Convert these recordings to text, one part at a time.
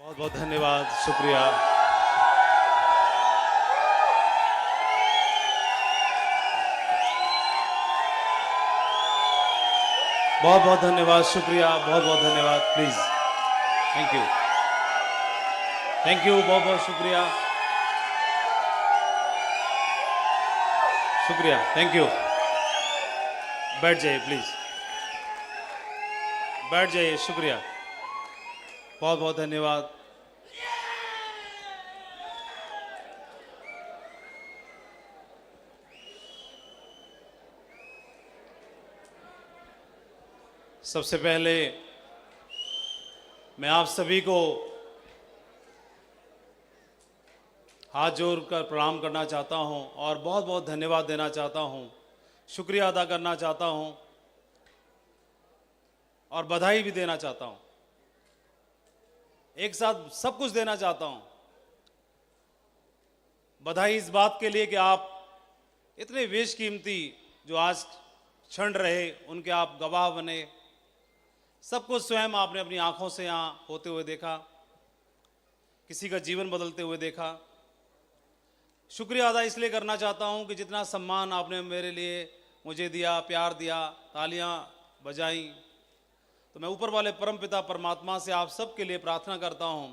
बहुत बहुत धन्यवाद, शुक्रिया। बहुत बहुत धन्यवाद, शुक्रिया, बहुत बहुत धन्यवाद। Please, thank you, thank you, बहुत बहुत शुक्रिया, शुक्रिया, थैंक यू। बैठ जाइए प्लीज, बैठ जाइए, शुक्रिया, बहुत बहुत धन्यवाद। सबसे पहले मैं आप सभी को हाथ जोड़कर प्रणाम करना चाहता हूं और बहुत बहुत धन्यवाद देना चाहता हूं, शुक्रिया अदा करना चाहता हूं और बधाई भी देना चाहता हूं। एक साथ सब कुछ देना चाहता हूं। बधाई इस बात के लिए कि आप इतने बेशकीमती जो आज क्षण रहे उनके आप गवाह बने। सब कुछ स्वयं आपने अपनी आंखों से यहाँ होते हुए देखा, किसी का जीवन बदलते हुए देखा। शुक्रिया अदा इसलिए करना चाहता हूँ कि जितना सम्मान आपने मेरे लिए मुझे दिया, प्यार दिया, तालियां बजाई, तो मैं ऊपर वाले परमपिता परमात्मा से आप सब के लिए प्रार्थना करता हूँ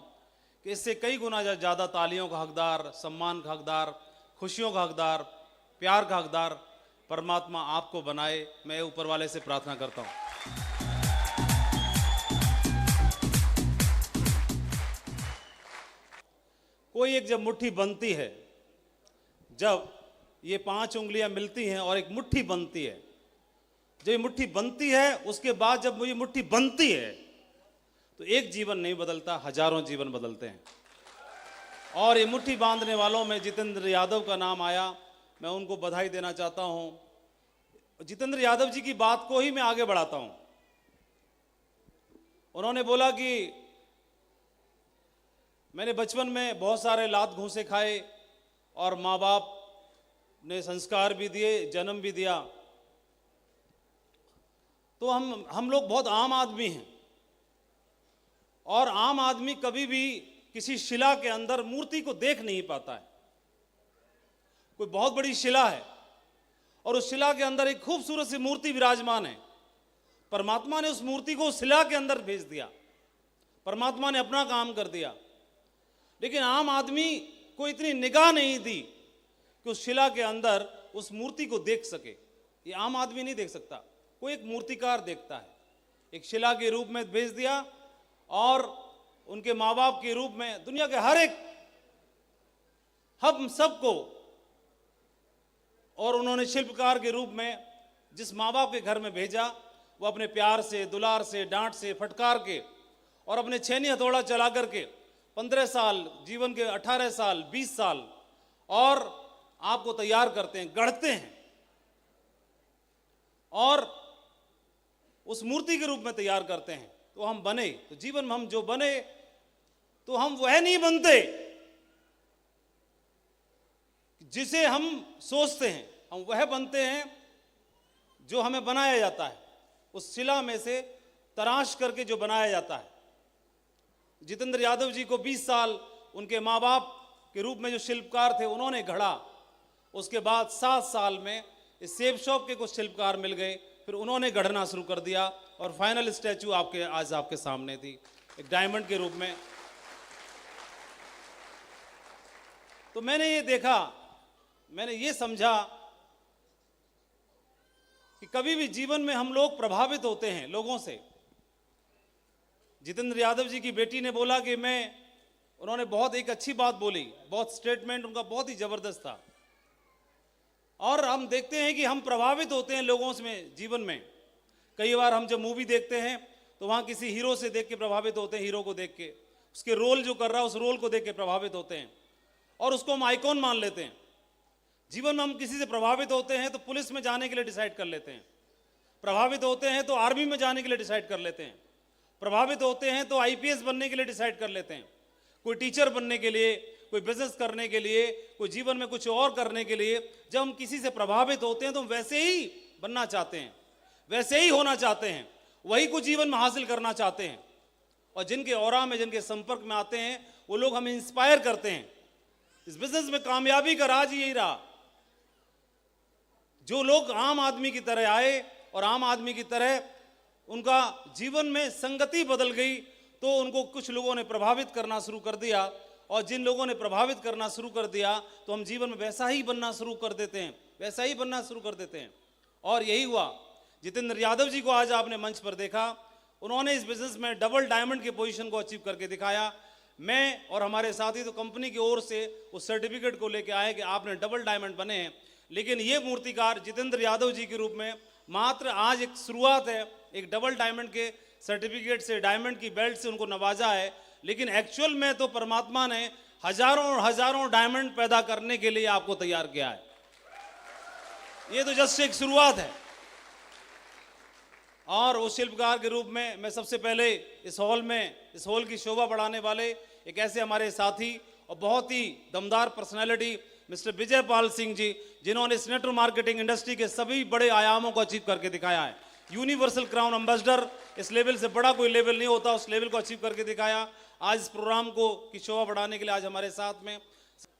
कि इससे कई गुना ज़्यादा तालियों का हकदार, सम्मान का हकदार, खुशियों का हकदार, प्यार का हकदार परमात्मा आपको बनाए। मैं ऊपर वाले से प्रार्थना करता हूँ। कोई एक जब मुट्ठी बनती है, जब ये 5 उंगलियां मिलती हैं और एक मुट्ठी बनती है, जब ये मुट्ठी बनती है उसके बाद जब ये मुट्ठी बनती है तो एक जीवन नहीं बदलता, हजारों जीवन बदलते हैं। और ये मुट्ठी बांधने वालों में जितेंद्र यादव का नाम आया, मैं उनको बधाई देना चाहता हूं। जितेंद्र यादव जी की बात को ही मैं आगे बढ़ाता हूं। उन्होंने बोला कि मैंने बचपन में बहुत सारे लात घूंसे खाए और माँ बाप ने संस्कार भी दिए, जन्म भी दिया, तो हम लोग बहुत आम आदमी हैं और आम आदमी कभी भी किसी शिला के अंदर मूर्ति को देख नहीं पाता है। कोई बहुत बड़ी शिला है और उस शिला के अंदर एक खूबसूरत सी मूर्ति विराजमान है। परमात्मा ने उस मूर्ति को उस शिला के अंदर भेज दिया, परमात्मा ने अपना काम कर दिया। लेकिन आम आदमी को इतनी निगाह नहीं दी कि उस शिला के अंदर उस मूर्ति को देख सके। ये आम आदमी नहीं देख सकता, कोई एक मूर्तिकार देखता है। एक शिला के रूप में भेज दिया और उनके माँ बाप के रूप में दुनिया के हर एक हम सबको, और उन्होंने शिल्पकार के रूप में जिस माँ बाप के घर में भेजा, वो अपने प्यार से, दुलार से, डांट से, फटकार के और अपने छेनी हथौड़ा चला करके 15 साल, जीवन के 18 साल, 20 साल और आपको तैयार करते हैं, गढ़ते हैं और उस मूर्ति के रूप में तैयार करते हैं। तो हम बने, तो जीवन में हम जो बने तो हम वह नहीं बनते जिसे हम सोचते हैं, हम वह बनते हैं जो हमें बनाया जाता है, उस शिला में से तराश करके जो बनाया जाता है। जितेंद्र यादव जी को 20 साल उनके माँ बाप के रूप में जो शिल्पकार थे उन्होंने गढ़ा। उसके बाद 7 साल में इस सेब शॉप के कुछ शिल्पकार मिल गए, फिर उन्होंने गढ़ना शुरू कर दिया और फाइनल स्टैचू आज आपके सामने थी, एक डायमंड के रूप में। तो मैंने ये देखा, मैंने ये समझा कि कभी भी जीवन में हम लोग प्रभावित होते हैं लोगों से। जितेंद्र यादव जी की बेटी ने बोला कि उन्होंने बहुत एक अच्छी बात बोली, बहुत स्टेटमेंट उनका बहुत ही जबरदस्त था। और हम देखते हैं कि हम प्रभावित होते हैं लोगों से जीवन में। कई बार हम जब मूवी देखते हैं तो वहाँ किसी हीरो से देख के प्रभावित होते हैं, हीरो को देख के, उसके रोल जो कर रहा है उस रोल को देख के प्रभावित होते हैं और उसको हम आइकॉन मान लेते हैं। जीवन में हम किसी से प्रभावित होते हैं तो पुलिस में जाने के लिए डिसाइड कर लेते हैं, प्रभावित होते हैं तो आर्मी में जाने के लिए डिसाइड कर लेते हैं, प्रभावित होते हैं तो आईपीएस बनने के लिए डिसाइड कर लेते हैं, कोई टीचर बनने के लिए, कोई बिजनेस करने के लिए, कोई जीवन में कुछ और करने के लिए। जब हम किसी से प्रभावित होते हैं तो हम वैसे ही बनना चाहते हैं, वैसे ही होना चाहते हैं, वही कुछ जीवन में हासिल करना चाहते हैं। और जिनके ऑरा में, जिनके संपर्क में आते हैं, वो लोग हमें इंस्पायर करते हैं। इस बिजनेस में कामयाबी का राज यही रहा, जो लोग आम आदमी की तरह आए और आम आदमी की तरह उनका जीवन में संगति बदल गई, तो उनको कुछ लोगों ने प्रभावित करना शुरू कर दिया, और जिन लोगों ने प्रभावित करना शुरू कर दिया तो हम जीवन में वैसा ही बनना शुरू कर देते हैं, वैसा ही बनना शुरू कर देते हैं। और यही हुआ। जितेंद्र यादव जी को आज आपने मंच पर देखा, उन्होंने इस बिजनेस में डबल डायमंड की पोजीशन को अचीव करके दिखाया। मैं और हमारे साथी तो कंपनी की ओर से उस सर्टिफिकेट को लेके आए कि आपने डबल डायमंड बने हैं, लेकिन ये मूर्तिकार जितेंद्र यादव जी के रूप में मात्र आज एक शुरुआत है। एक डबल डायमंड के सर्टिफिकेट से, डायमंड की बेल्ट से उनको नवाजा है, लेकिन एक्चुअल में तो परमात्मा ने हजारों और हजारों डायमंड पैदा करने के लिए आपको तैयार किया है। ये तो जस्ट एक शुरुआत है। और उस शिल्पकार के रूप में मैं सबसे पहले इस हॉल की शोभा बढ़ाने वाले एक ऐसे हमारे साथी और बहुत ही दमदार पर्सनैलिटी मिस्टर विजय पाल सिंह जी, जिन्होंने इस नेटवर्क मार्केटिंग इंडस्ट्री के सभी बड़े आयामों को अचीव करके दिखाया है। यूनिवर्सल क्राउन एम्बेसडर, इस लेवल से बड़ा कोई लेवल नहीं होता, उस लेवल को अचीव करके दिखाया। आज इस प्रोग्राम को की शोभा बढ़ाने के लिए आज हमारे साथ में,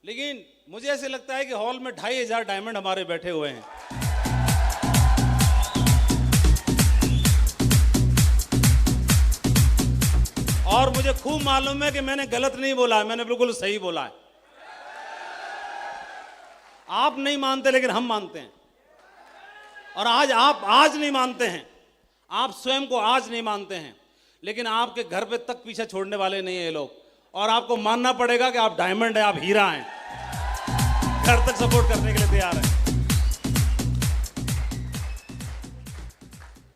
लेकिन मुझे ऐसे लगता है कि हॉल में 2500 डायमंड हमारे बैठे हुए हैं। और मुझे खूब मालूम है कि मैंने गलत नहीं बोला है, मैंने बिल्कुल सही बोला है। आप नहीं मानते, लेकिन हम मानते हैं। और आज आप आज नहीं मानते हैं, आप स्वयं को आज नहीं मानते हैं, लेकिन आपके घर पे तक पीछे छोड़ने वाले नहीं है ये लोग। और आपको मानना पड़ेगा कि आप डायमंड हैं, आप हीरा हैं, घर तक सपोर्ट करने के लिए तैयार हैं।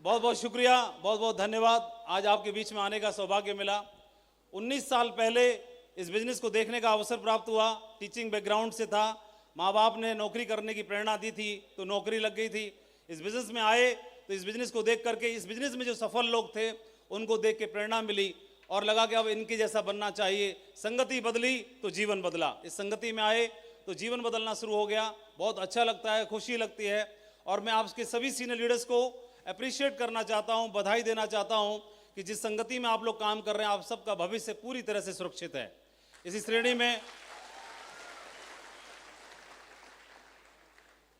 बहुत बहुत शुक्रिया, बहुत बहुत धन्यवाद। आज आपके बीच में आने का सौभाग्य मिला। 19 साल पहले इस बिजनेस को देखने का अवसर प्राप्त हुआ। टीचिंग बैकग्राउंड से था, माँ बाप ने नौकरी करने की प्रेरणा दी थी तो नौकरी लग गई थी। इस बिजनेस में आए तो इस बिजनेस को देख करके, इस बिजनेस में जो सफल लोग थे उनको देख के प्रेरणा मिली और लगा कि अब इनके जैसा बनना चाहिए। संगति बदली तो जीवन बदला। इस संगति में आए तो जीवन बदलना शुरू हो गया। बहुत अच्छा लगता है, खुशी लगती है। और मैं आपके सभी सीनियर लीडर्स को अप्रिशिएट करना चाहता हूं, बधाई देना चाहता हूं कि जिस संगति में आप लोग काम कर रहे हैं, आप सबका भविष्य पूरी तरह से सुरक्षित है। इसी श्रेणी में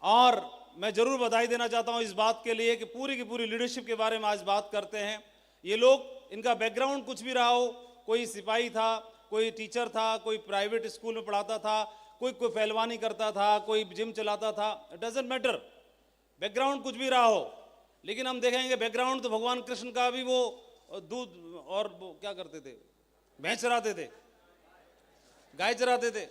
और मैं जरूर बधाई देना चाहता हूं इस बात के लिए कि पूरी की पूरी लीडरशिप के बारे में आज बात करते हैं। ये लोग, इनका बैकग्राउंड कुछ भी रहा हो, कोई सिपाही था, कोई टीचर था, कोई प्राइवेट स्कूल में पढ़ाता था, कोई पहलवानी करता था, कोई जिम चलाता था, इट डजंट मैटर, बैकग्राउंड कुछ भी रहा हो। लेकिन हम देखेंगे बैकग्राउंड तो भगवान कृष्ण का भी, वो दूध और वो क्या करते थे, भैंस चराते थे, गाय चराते थे।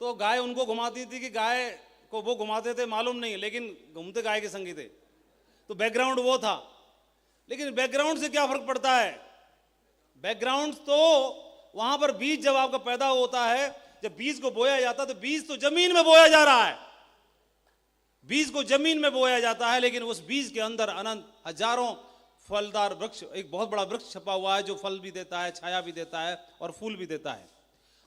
तो गाय उनको घुमाती थी कि गाय को वो घुमाते थे मालूम नहीं, लेकिन घूमते गाय के संगी थे। तो बैकग्राउंड वो था। लेकिन बैकग्राउंड से क्या फर्क पड़ता है? बैकग्राउंड तो वहां पर बीज जब आपका पैदा होता है, जब बीज को बोया जाता है तो बीज तो जमीन में बोया जा रहा है, बीज को जमीन में बोया जाता है, लेकिन उस बीज के अंदर अनंत हजारों फलदार वृक्ष, एक बहुत बड़ा वृक्ष छपा हुआ है जो फल भी देता है, छाया भी देता है और फूल भी देता है।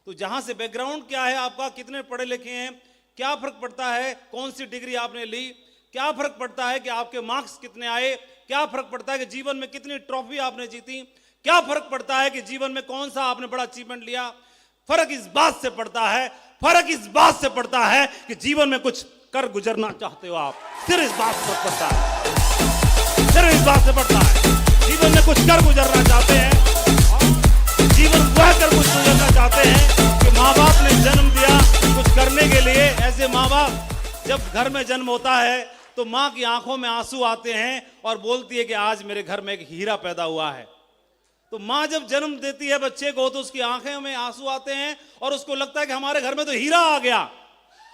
तो जहां से बैकग्राउंड क्या है आपका, कितने पढ़े लिखे हैं, क्या फर्क पड़ता है, कौन सी डिग्री आपने ली, क्या फर्क पड़ता है कि आपके मार्क्स कितने आए, क्या फर्क पड़ता है कि जीवन में कितनी ट्रॉफी आपने जीती, क्या फर्क पड़ता है कि जीवन में कौन सा आपने बड़ा अचीवमेंट लिया। फर्क इस बात से पड़ता है, फर्क इस बात से पड़ता है कि जीवन में कुछ कर गुजरना चाहते हो आप। सिर्फ इस बात से पड़ता है, सिर्फ इस बात से पड़ता है। जीवन में कुछ कर गुजरना चाहते हैं, जीवन वह कर कुछ गुजरना चाहते हैं कि माँ बाप ने जन्म दिया कुछ करने के लिए। ऐसे माँ बाप, जब घर में जन्म होता है तो माँ की आंखों में आंसू आते हैं और बोलती है कि आज मेरे घर में एक हीरा पैदा हुआ है। तो माँ जब जन्म देती है बच्चे को तो उसकी आंखों में आंसू आते हैं और उसको लगता है कि हमारे घर में तो हीरा आ गया।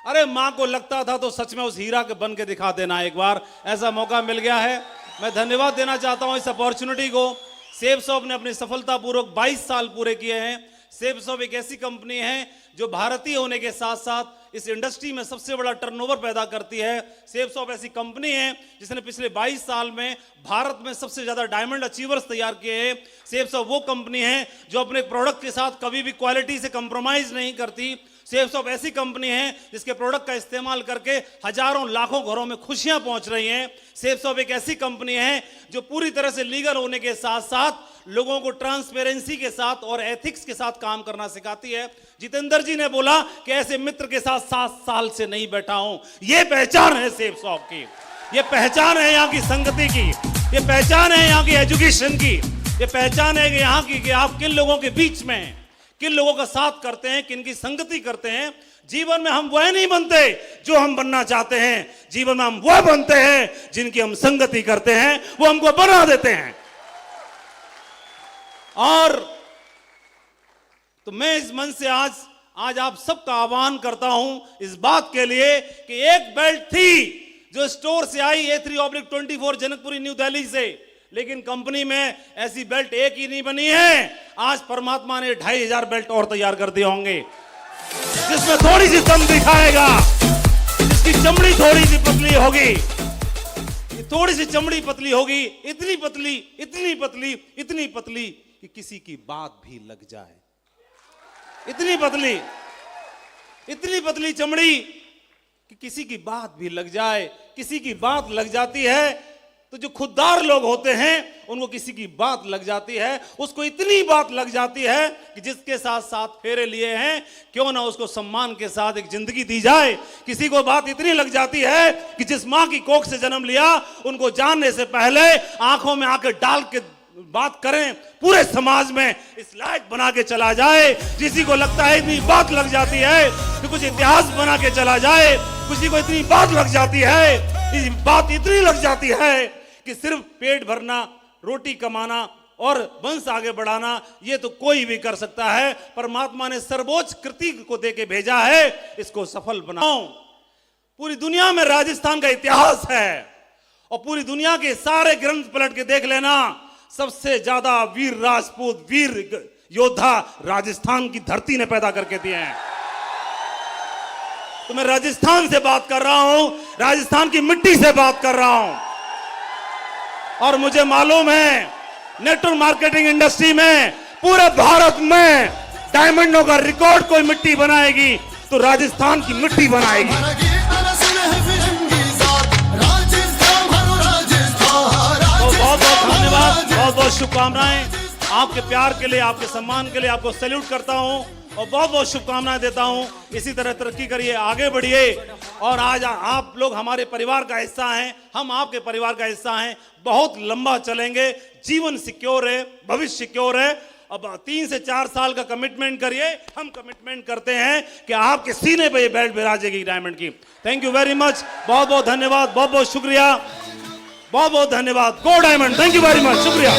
अरे माँ को लगता था तो सच में उस हीरा के बन के दिखा देना एक बार, ऐसा मौका मिल गया है। मैं धन्यवाद देना चाहता हूं इस अपॉर्चुनिटी को। सेफ शॉप ने अपनी सफलतापूर्वक 22 साल पूरे किए हैं। सेफ शॉप एक ऐसी कंपनी है जो भारतीय होने के साथ साथ इस इंडस्ट्री में सबसे बड़ा टर्नओवर पैदा करती है। सेफ शॉप ऐसी कंपनी है जिसने पिछले 22 साल में भारत में सबसे ज्यादा डायमंड अचीवर्स तैयार किए हैं। सेफ शॉप वो कंपनी है जो अपने प्रोडक्ट के साथ कभी भी क्वालिटी से कंप्रोमाइज नहीं करती, सेफ शॉप ऐसी कंपनी है जिसके प्रोडक्ट का इस्तेमाल करके हजारों लाखों घरों में खुशियां पहुंच रही हैं। सेफ शॉप एक ऐसी कंपनी है जो पूरी तरह से लीगल होने के साथ साथ लोगों को ट्रांसपेरेंसी के साथ और एथिक्स के साथ काम करना सिखाती है। जितेंद्र जी ने बोला कि ऐसे मित्र के साथ 7 साल से नहीं बैठा हूं। यह पहचान है सेफ शॉप की, यह पहचान है यहाँ की संगति की, यह पहचान है यहाँ की एजुकेशन की, यह पहचान है कि यहाँ की कि आप किन लोगों के बीच में हैं, किन लोगों का साथ करते हैं, किन की संगति करते हैं। जीवन में हम वह नहीं बनते जो हम बनना चाहते हैं, जीवन में हम वह बनते हैं जिनकी हम संगति करते हैं, वो हमको बना देते हैं। और तो मैं इस मन से आज आप सबका आह्वान करता हूं इस बात के लिए कि एक बेल्ट थी जो स्टोर से आई A3/24 जनकपुरी न्यू दिल्ली से, लेकिन कंपनी में ऐसी बेल्ट एक ही नहीं बनी है। आज परमात्मा ने 2500 बेल्ट और तैयार कर दिए होंगे जिसमें थोड़ी सी दम दिखाएगा, जिसकी चमड़ी थोड़ी सी पतली होगी, थोड़ी सी चमड़ी पतली होगी, इतनी पतली, इतनी पतली, इतनी पतली कि किसी की बात भी लग जाए, इतनी पतली, इतनी पतली चमड़ी कि किसी की बात भी लग जाए। किसी की बात लग जाती है तो जो खुददार लोग होते हैं उनको किसी की बात लग जाती है, उसको इतनी बात लग जाती है कि जिसके साथ 7 फेरे लिए हैं क्यों ना उसको सम्मान के साथ एक जिंदगी दी जाए। किसी को बात इतनी लग जाती है कि जिस मां की कोख से जन्म लिया उनको जानने से पहले आंखों में आंखें डाल के बात करें, पूरे समाज में इस लायक बना के चला जाए। किसी को लगता है इतनी बात लग जाती है कि कुछ इतिहास बना के चला जाए, किसी को इतनी बात लग जाती है, बात इतनी लग जाती है कि सिर्फ पेट भरना, रोटी कमाना और वंश आगे बढ़ाना ये तो कोई भी कर सकता है। परमात्मा ने सर्वोच्च कृति को देके भेजा है, इसको सफल बनाओ। पूरी दुनिया में राजस्थान का इतिहास है और पूरी दुनिया के सारे ग्रंथ पलट के देख लेना, सबसे ज्यादा वीर राजपूत, वीर योद्धा राजस्थान की धरती ने पैदा करके दिए हैं। तो मैं राजस्थान से बात कर रहा हूं, राजस्थान की मिट्टी से बात कर रहा हूं। और मुझे मालूम है नेटवर्क मार्केटिंग इंडस्ट्री में पूरे भारत में डायमंडों का रिकॉर्ड कोई मिट्टी बनाएगी तो राजस्थान की मिट्टी बनाएगी। बहुत बहुत धन्यवाद, बहुत बहुत शुभकामनाएं आपके प्यार के लिए, आपके सम्मान के लिए। आपको सैल्यूट करता हूं और बहुत बहुत शुभकामनाएं देता हूं। इसी तरह तरक्की करिए, आगे बढ़िए। और आज आप लोग हमारे परिवार का हिस्सा हैं, हम आपके परिवार का हिस्सा हैं। बहुत लंबा चलेंगे, जीवन सिक्योर है, भविष्य सिक्योर है। अब 3 से 4 साल का कमिटमेंट करिए। हम कमिटमेंट करते हैं कि आपके सीने पे ये बेल्ट बिराजेगी डायमंड की। थैंक यू वेरी मच, बहुत बहुत धन्यवाद, बहुत बहुत शुक्रिया, बहुत बहुत धन्यवाद। गो diamond, thank you very much, शुक्रिया।